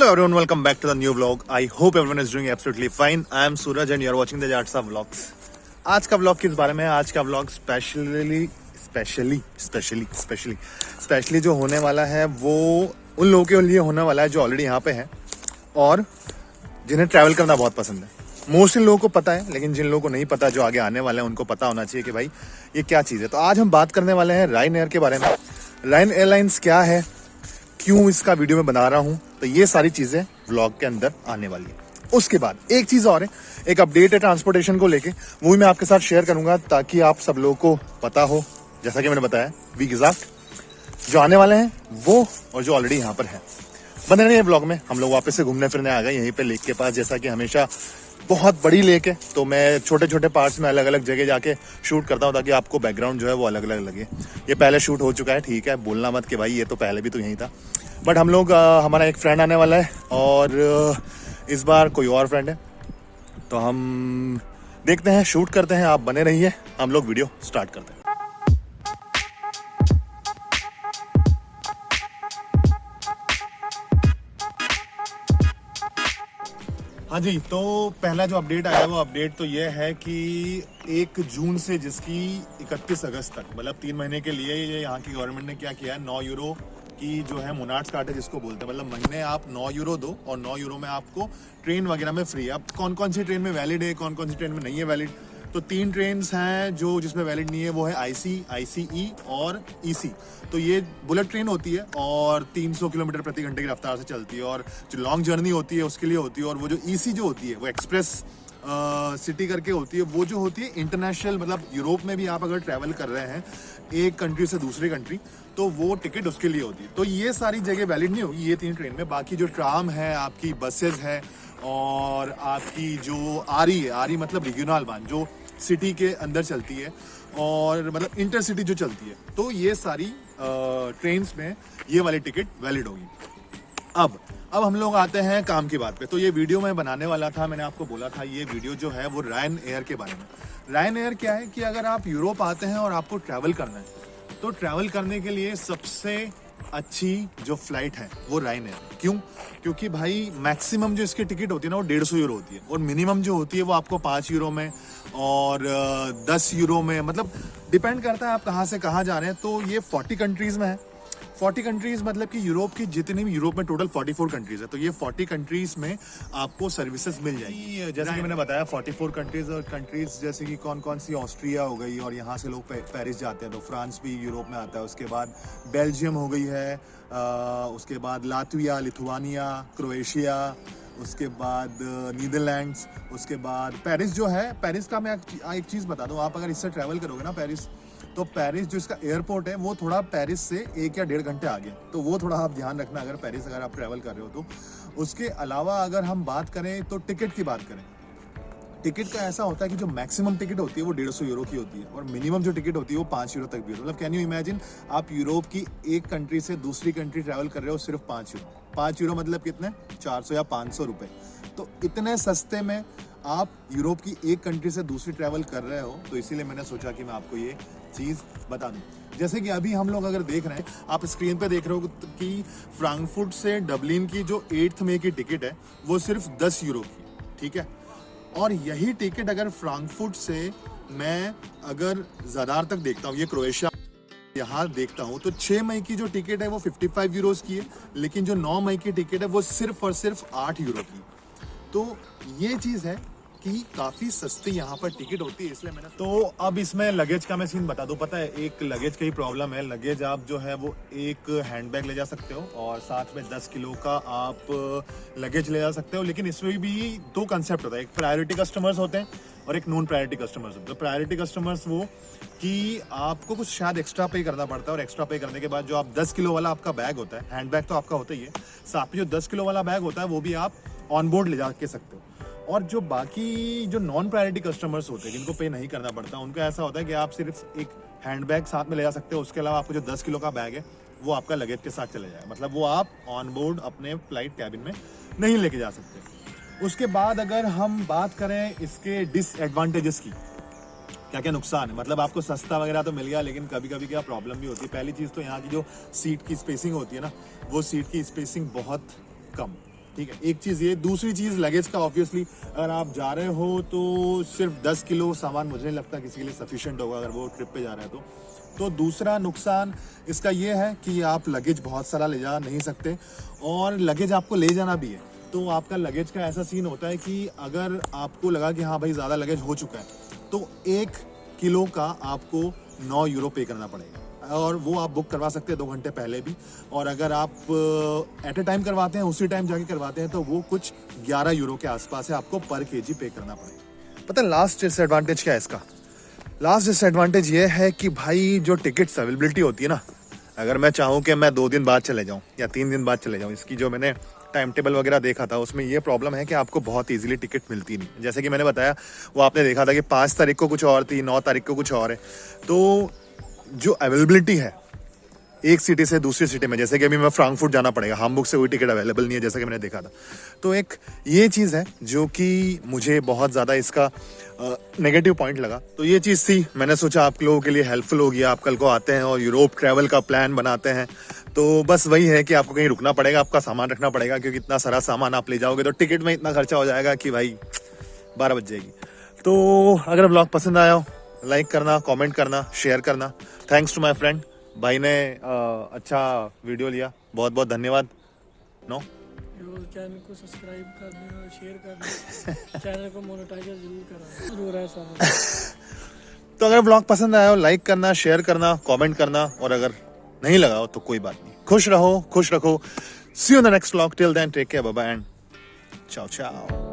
Hello everyone, welcome back to the new vlog. I hope everyone is doing absolutely fine. I am Suraj and you are watching the Jatsa vlogs. आज का vlog किस बारे में है? आज का vlog specially जो होने वाला है वो उन लोगों के लिए होने वाला है जो ऑलरेडी यहाँ पे हैं और जिन्हें ट्रैवल करना बहुत पसंद है. मोस्टली लोगों को पता है, लेकिन जिन लोगों को नहीं पता, जो आगे आने वाले हैं, उनको पता होना चाहिए कि भाई ये क्या चीज़ है. तो आज हम बात करने वाले हैं रायन एयर के बारे में. रायन एयरलाइंस क्या है, क्यों इसका वीडियो में बना रहा हूं, तो ये सारी चीजें व्लॉग के अंदर आने वाली है. उसके बाद एक चीज और है, एक अपडेट है ट्रांसपोर्टेशन को लेके, वो भी मैं आपके साथ शेयर करूंगा ताकि आप सब लोगों को पता हो. जैसा कि मैंने बताया, वी गिजाफ्ट जो आने वाले हैं वो और जो ऑलरेडी यहाँ पर है. बने रहिए ब्लॉग में. हम लोग वापस से घूमने फिरने आ गए यहीं पे लेक के पास. जैसा कि हमेशा बहुत बड़ी लेक है तो मैं छोटे छोटे पार्ट्स में अलग अलग जगह जाके शूट करता हूँ ताकि आपको बैकग्राउंड जो है वो अलग अलग लगे. ये पहले शूट हो चुका है, ठीक है, बोलना मत कि भाई ये तो पहले भी तो यहीं था. बट हम लोग हमारा एक फ्रेंड आने वाला है और इस बार कोई और फ्रेंड है, तो हम देखते हैं, शूट करते हैं. आप बने रहिए, हम लोग वीडियो स्टार्ट करते हैं. हाँ जी, तो पहला जो अपडेट आया वो अपडेट तो ये है कि 1 जून से जिसकी 31 अगस्त तक, मतलब 3 महीने के लिए ये यहाँ की गवर्नमेंट ने क्या किया है, 9 यूरो की जो है मोनार्ड्स कार्ड है जिसको बोलते हैं, मतलब महीने आप 9 यूरो दो और 9 यूरो में आपको ट्रेन वगैरह में फ्री है. अब कौन कौन सी ट्रेन में वैलिड है, कौन कौन सी ट्रेन में नहीं है वैलिड, तो 3 ट्रेन हैं जो जिसमें वैलिड नहीं है. वो है आईसी, आईसीई और ईसी. तो ये बुलेट ट्रेन होती है और 300 किलोमीटर प्रति घंटे की रफ्तार से चलती है और जो लॉन्ग जर्नी होती है उसके लिए होती है. और वो जो ईसी जो होती है वो एक्सप्रेस सिटी करके होती है. वो जो होती है इंटरनेशनल, मतलब यूरोप में भी आप अगर ट्रैवल कर रहे हैं एक कंट्री से दूसरी कंट्री, तो वो टिकट उसके लिए होती है. तो ये सारी जगह वैलिड नहीं होगी ये 3 ट्रेन में. बाकी जो ट्राम है, आपकी बसेज है और आपकी जो आरी मतलब रीजनल वन जो सिटी के अंदर चलती है और मतलब इंटरसिटी जो चलती है, तो ये सारी ट्रेन्स में ये वाली टिकट वैलिड होगी. अब हम लोग आते हैं काम की बात पे. तो ये वीडियो मैं बनाने वाला था, मैंने आपको बोला था ये वीडियो जो है वो रायन एयर के बारे में. रायन एयर क्या है कि अगर आप यूरोप आते हैं और आपको ट्रैवल करना है, तो ट्रैवल करने के लिए सबसे अच्छी जो फ्लाइट है वो रायन एयर. क्यों? क्योंकि भाई मैक्सिमम जो इसकी टिकट होती है ना वो 150 यूरो होती है और मिनिमम जो होती है वो आपको 5 यूरो में और 10 यूरो में, मतलब डिपेंड करता है आप कहाँ से कहाँ जा रहे हैं. तो ये 40 कंट्रीज में है. 40 कंट्रीज मतलब कि यूरोप की जितनी भी, यूरोप में टोटल 44 कंट्रीज है, तो ये 40 कंट्रीज में आपको सर्विसेज मिल जाएगी. जैसे कि मैंने बताया 44 कंट्रीज, और कंट्रीज जैसे कि कौन कौन सी, ऑस्ट्रिया हो गई और यहाँ से लोग पेरिस जाते हैं तो फ्रांस भी यूरोप में आता है. उसके बाद बेल्जियम हो गई है, उसके बाद लातविया, लिथुआनिया, क्रोएशिया, उसके बाद नीदरलैंड्स, उसके बाद पेरिस जो है. पेरिस का मैं एक चीज़ बता दूँ, आप अगर इससे ट्रैवल करोगे ना पेरिस, तो पेरिस जो इसका एयरपोर्ट है वो थोड़ा पेरिस से 1 या 1.5 घंटे आगे, तो वो थोड़ा आप ध्यान रखना अगर पेरिस अगर आप ट्रैवल कर रहे हो तो. उसके अलावा अगर हम बात करें तो टिकट की बात करें, टिकट का ऐसा होता है कि जो मैक्सिमम टिकट होती है वो 150 यूरो की होती है और मिनिमम जो टिकट होती है वो 5 यूरो तक भी होती है. मतलब कैन यू इमेजिन, आप यूरोप की एक कंट्री से दूसरी कंट्री ट्रैवल कर रहे हो सिर्फ 5 यूरो. 5 यूरो मतलब कितने, 400 या 500 रुपये. तो इतने सस्ते में आप यूरोप की एक कंट्री से दूसरी ट्रैवल कर रहे हो, तो इसीलिए मैंने सोचा कि मैं आपको ये चीज़ बता दूं. जैसे कि अभी हम लोग अगर देख रहे हैं, आप स्क्रीन पे देख रहे हो कि फ्रैंकफर्ट से डबलिन की जो 8 मई की टिकट है वो सिर्फ 10 यूरो की, ठीक है. और यही टिकट अगर फ्रैंकफर्ट से मैं अगर ज़दार तक देखता हूँ, ये क्रोएशिया यहाँ देखता हूँ, तो 6 मई की जो टिकट है वो 55 यूरोज़ की है, लेकिन जो 9 मई की टिकट है वो सिर्फ और सिर्फ 8 यूरो की. तो ये चीज़ है कि काफ़ी सस्ती यहाँ पर टिकट होती है, इसलिए मैंने. तो अब इसमें लगेज का मैं सीन बता दूँ. पता है एक लगेज की प्रॉब्लम है. लगेज आप जो है वो एक हैंडबैग ले जा सकते हो और साथ में 10 किलो का आप लगेज ले जा सकते हो, लेकिन इसमें भी 2 कंसेप्ट होता है. एक प्रायोरिटी कस्टमर्स होते हैं और एक नॉन प्रायोरिटी कस्टमर्स होते हैं. प्रायोरिटी कस्टमर्स वो कि आपको कुछ शायद एक्स्ट्रा पे करना पड़ता है और एक्स्ट्रा पे करने के बाद जो आप 10 किलो वाला आपका बैग होता है, हैंडबैग तो आपका होता ही है, साथ में जो 10 किलो वाला बैग होता है वो भी आप ऑन बोर्ड ले जा के सकते हो. और जो बाकी जो नॉन प्रायोरिटी कस्टमर्स होते हैं जिनको पे नहीं करना पड़ता, उनका ऐसा होता है कि आप सिर्फ एक हैंडबैग साथ में ले जा सकते हो, उसके अलावा आपको जो 10 किलो का बैग है वो आपका लगेज के साथ चले जाए, मतलब वो आप ऑन बोर्ड अपने फ्लाइट कैबिन में नहीं लेके जा सकते. उसके बाद अगर हम बात करें इसके डिसएडवांटेजेस की, क्या क्या नुकसान है, मतलब आपको सस्ता वगैरह तो मिल गया, लेकिन कभी कभी क्या प्रॉब्लम भी होती है. पहली चीज़ तो यहाँ की जो सीट की स्पेसिंग होती है ना, वो सीट की स्पेसिंग बहुत कम, ठीक है, एक चीज ये। दूसरी चीज लगेज का, ऑब्वियसली अगर आप जा रहे हो तो सिर्फ 10 किलो सामान मुझे नहीं लगता किसी के लिए सफिशिएंट होगा अगर वो ट्रिप पे जा रहा है तो दूसरा नुकसान इसका ये है कि आप लगेज बहुत सारा ले जा नहीं सकते, और लगेज आपको ले जाना भी है तो आपका लगेज का ऐसा सीन होता है कि अगर आपको लगा कि हाँ भाई ज़्यादा लगेज हो चुका है तो 1 किलो का आपको 9 यूरो पे करना पड़ेगा, और वो आप बुक करवा सकते हैं 2 घंटे पहले भी, और अगर आप एट ए टाइम करवाते हैं, उसी टाइम जाके करवाते हैं तो वो कुछ 11 यूरो के आसपास है, आपको पर केजी पे करना पड़ेगा। पता है लास्ट डिसएडवांटेज क्या है इसका? लास्ट डिसएडवांटेज ये है कि भाई जो टिकट्स अवेलेबिलिटी होती है ना, अगर मैं चाहूँ कि मैं 2 दिन बाद चले जाऊँ या 3 दिन बाद चले जाऊँ, इसकी जो मैंने टाइम टेबल वगैरह देखा था उसमें ये प्रॉब्लम है कि आपको बहुत इजीली टिकट मिलती नहीं। जैसे कि मैंने बताया, वो आपने देखा था कि 5 तारीख को कुछ और थी, 9 तारीख को कुछ और है। तो जो अवेलेबिलिटी है एक सिटी से दूसरी सिटी में, जैसे कि अभी मैं फ्रैंकफर्ट जाना पड़ेगा, हामबुर्ग से कोई टिकट अवेलेबल नहीं है जैसा कि मैंने देखा था, तो एक ये चीज़ है जो कि मुझे बहुत ज़्यादा इसका नेगेटिव पॉइंट लगा। तो ये चीज़ थी, मैंने सोचा आप लोगों के लिए हेल्पफुल होगी। आप कल को आते हैं और यूरोप ट्रैवल का प्लान बनाते हैं तो बस वही है कि आपको कहीं रुकना पड़ेगा, आपका सामान रखना पड़ेगा, क्योंकि इतना सारा सामान आप ले जाओगे तो टिकट में इतना खर्चा हो जाएगा कि भाई 12 बज जाएगी। तो अगर ब्लॉग पसंद आया हो, लाइक करना, कमेंट करना, शेयर करना। थैंक्स टू माय फ्रेंड, भाई ने अच्छा वीडियो लिया, बहुत बहुत धन्यवाद। नो चैनल को सब्सक्राइब कर देना, शेयर कर देना, चैनल को मोनेटाइजर जरूर कराना, जरूर है सब। तो अगर ब्लॉग पसंद आया हो, लाइक करना, शेयर करना, कमेंट करना, और अगर नहीं लगा हो तो कोई बात नहीं। खुश रहो, खुश रखो। See you in the next vlog. Till then take care, bye bye and ciao ciao।